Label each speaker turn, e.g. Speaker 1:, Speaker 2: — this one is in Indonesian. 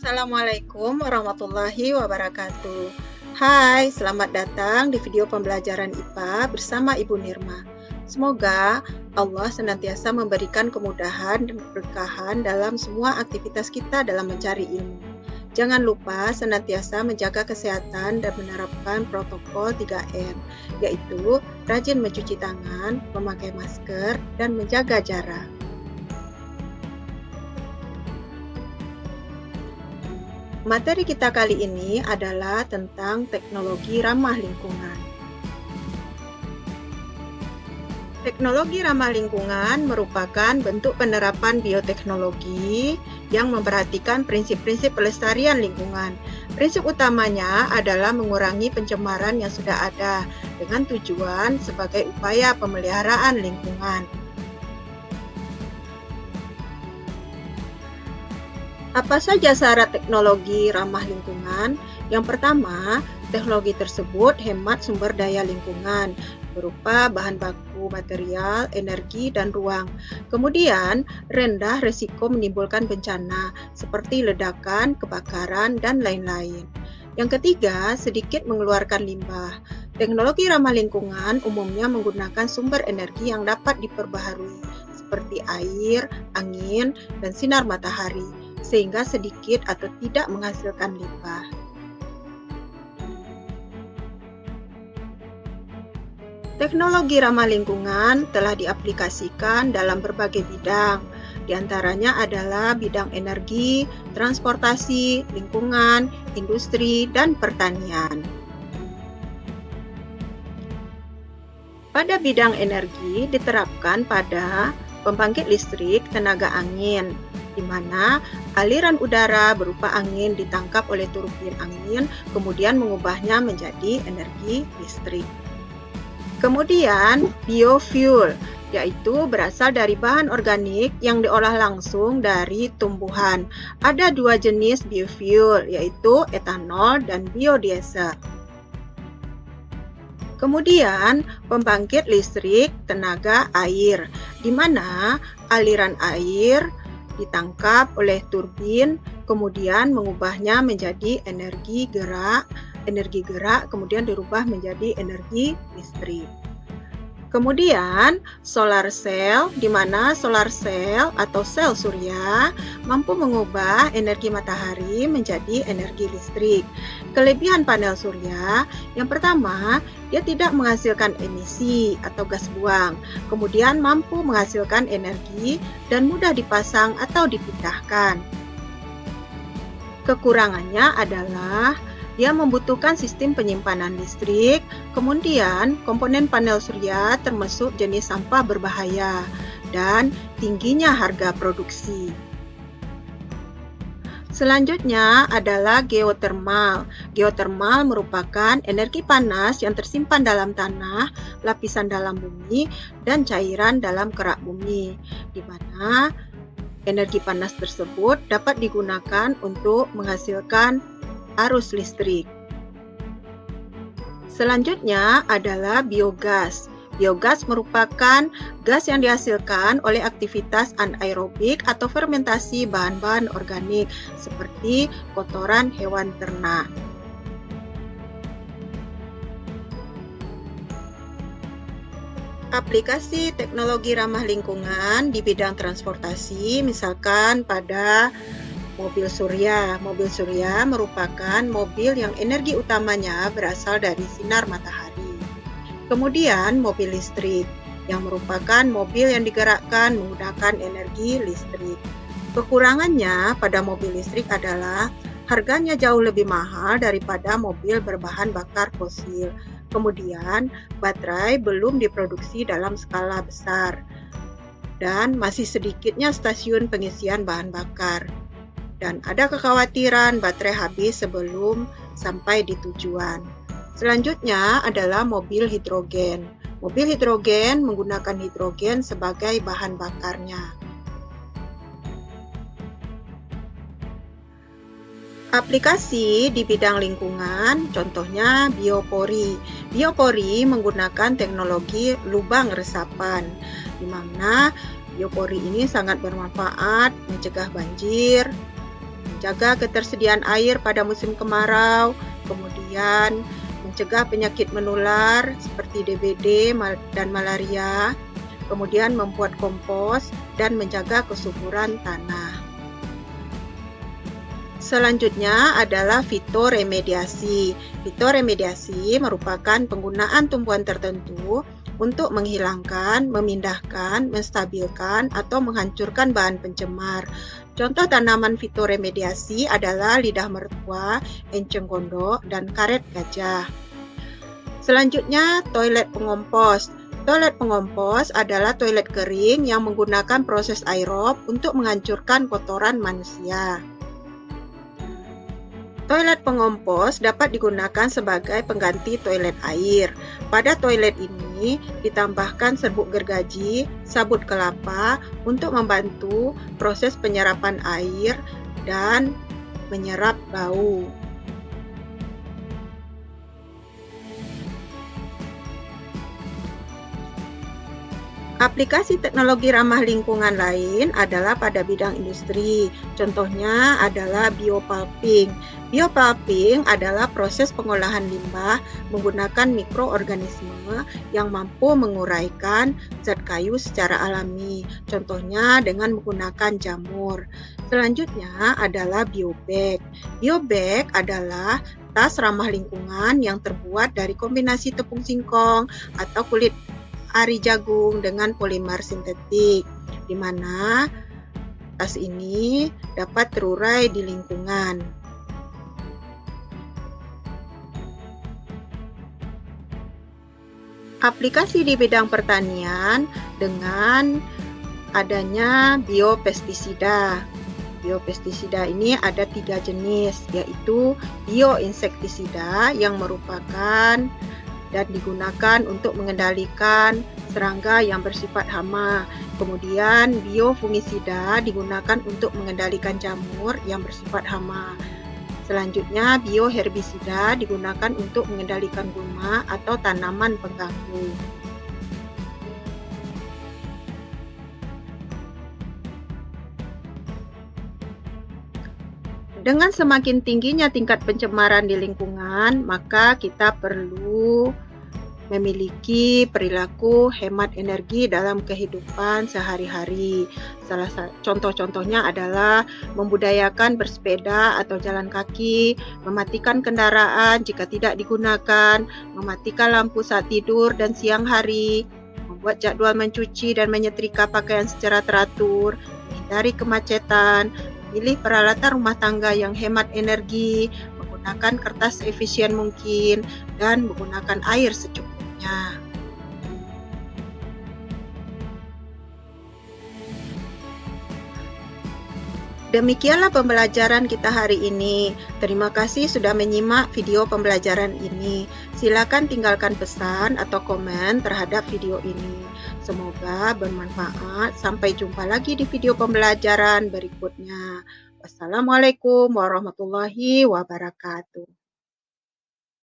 Speaker 1: Assalamualaikum warahmatullahi wabarakatuh. Hai, selamat datang di video pembelajaran IPA bersama Ibu Nirma. Semoga Allah senantiasa memberikan kemudahan dan keberkahan dalam semua aktivitas kita dalam mencari ilmu. Jangan lupa senantiasa menjaga kesehatan dan menerapkan protokol 3M, yaitu rajin mencuci tangan, memakai masker, dan menjaga jarak. Materi kita kali ini adalah tentang teknologi ramah lingkungan. Teknologi ramah lingkungan merupakan bentuk penerapan bioteknologi yang memperhatikan prinsip-prinsip pelestarian lingkungan. Prinsip utamanya adalah mengurangi pencemaran yang sudah ada dengan tujuan sebagai upaya pemeliharaan lingkungan. Apa saja syarat teknologi ramah lingkungan? Yang pertama, teknologi tersebut hemat sumber daya lingkungan berupa bahan baku material, energi, dan ruang. Kemudian, rendah risiko menimbulkan bencana seperti ledakan, kebakaran, dan lain-lain. Yang ketiga, sedikit mengeluarkan limbah. Teknologi ramah lingkungan umumnya menggunakan sumber energi yang dapat diperbaharui seperti air, angin, dan sinar matahari, sehingga sedikit atau tidak menghasilkan limbah. Teknologi ramah lingkungan telah diaplikasikan dalam berbagai bidang, di antaranya adalah bidang energi, transportasi, lingkungan, industri, dan pertanian. Pada bidang energi diterapkan pada pembangkit listrik tenaga angin, di mana aliran udara berupa angin ditangkap oleh turbin angin, kemudian mengubahnya menjadi energi listrik. Kemudian biofuel, yaitu berasal dari bahan organik yang diolah langsung dari tumbuhan. Ada dua jenis biofuel, yaitu etanol dan biodiesel. Kemudian, pembangkit listrik tenaga air, di mana aliran air ditangkap oleh turbin, kemudian mengubahnya menjadi energi gerak, kemudian dirubah menjadi energi listrik. Kemudian solar cell, di mana solar cell atau sel surya mampu mengubah energi matahari menjadi energi listrik. Kelebihan panel surya, yang pertama, dia tidak menghasilkan emisi atau gas buang, kemudian mampu menghasilkan energi dan mudah dipasang atau dipindahkan. Kekurangannya adalah dia membutuhkan sistem penyimpanan listrik, kemudian komponen panel surya termasuk jenis sampah berbahaya, dan tingginya harga produksi. Selanjutnya adalah geotermal. Geotermal merupakan energi panas yang tersimpan dalam tanah, lapisan dalam bumi, dan cairan dalam kerak bumi, di mana energi panas tersebut dapat digunakan untuk menghasilkan arus listrik. Selanjutnya adalah biogas. Biogas merupakan gas yang dihasilkan oleh aktivitas anaerobik atau fermentasi bahan-bahan organik seperti kotoran hewan ternak. Aplikasi teknologi ramah lingkungan di bidang transportasi, misalkan pada mobil surya. Mobil surya merupakan mobil yang energi utamanya berasal dari sinar matahari. Kemudian mobil listrik, yang merupakan mobil yang digerakkan menggunakan energi listrik. Kekurangannya pada mobil listrik adalah harganya jauh lebih mahal daripada mobil berbahan bakar fosil. Kemudian baterai belum diproduksi dalam skala besar, dan masih sedikitnya stasiun pengisian bahan bakar. Dan ada kekhawatiran baterai habis sebelum sampai di tujuan. Selanjutnya adalah mobil hidrogen. Mobil hidrogen menggunakan hidrogen sebagai bahan bakarnya. Aplikasi di bidang lingkungan, contohnya biopori. Biopori menggunakan teknologi lubang resapan, di mana biopori ini sangat bermanfaat mencegah banjir, menjaga ketersediaan air pada musim kemarau, kemudian mencegah penyakit menular seperti DBD dan malaria, kemudian membuat kompos dan menjaga kesuburan tanah. Selanjutnya adalah fitoremediasi. Fitoremediasi merupakan penggunaan tumbuhan tertentu untuk menghilangkan, memindahkan, menstabilkan, atau menghancurkan bahan pencemar. Contoh tanaman fitoremediasi adalah lidah mertua, enceng gondok, dan karet gajah. Selanjutnya, toilet pengompos. Toilet pengompos adalah toilet kering yang menggunakan proses aerob untuk menghancurkan kotoran manusia. Toilet pengompos dapat digunakan sebagai pengganti toilet air. Pada toilet ini ditambahkan serbuk gergaji, sabut kelapa untuk membantu proses penyerapan air dan menyerap bau. Aplikasi teknologi ramah lingkungan lain adalah pada bidang industri. Contohnya adalah biopulping. Biopulping adalah proses pengolahan limbah menggunakan mikroorganisme yang mampu menguraikan zat kayu secara alami. Contohnya dengan menggunakan jamur. Selanjutnya adalah biobag. Biobag adalah tas ramah lingkungan yang terbuat dari kombinasi tepung singkong atau kulit ari jagung dengan polimer sintetik, di mana tas ini dapat terurai di lingkungan. Aplikasi di bidang pertanian dengan adanya biopestisida. Biopestisida ini ada 3 jenis, yaitu bioinsektisida yang merupakan dan digunakan untuk mengendalikan serangga yang bersifat hama. Kemudian biofungisida digunakan untuk mengendalikan jamur yang bersifat hama. Selanjutnya bioherbisida digunakan untuk mengendalikan gulma atau tanaman pengganggu. Dengan semakin tingginya tingkat pencemaran di lingkungan, maka kita perlu memiliki perilaku hemat energi dalam kehidupan sehari-hari. Contoh-contohnya adalah membudayakan bersepeda atau jalan kaki, mematikan kendaraan jika tidak digunakan, mematikan lampu saat tidur dan siang hari, membuat jadwal mencuci dan menyetrika pakaian secara teratur, menghindari kemacetan, memilih peralatan rumah tangga yang hemat energi, menggunakan kertas seefisien mungkin, dan menggunakan air secukupnya. Demikianlah pembelajaran kita hari ini. Terima kasih sudah menyimak video pembelajaran ini. Silakan tinggalkan pesan atau komen terhadap video ini. Semoga bermanfaat. Sampai jumpa lagi di video pembelajaran berikutnya. Wassalamualaikum warahmatullahi wabarakatuh.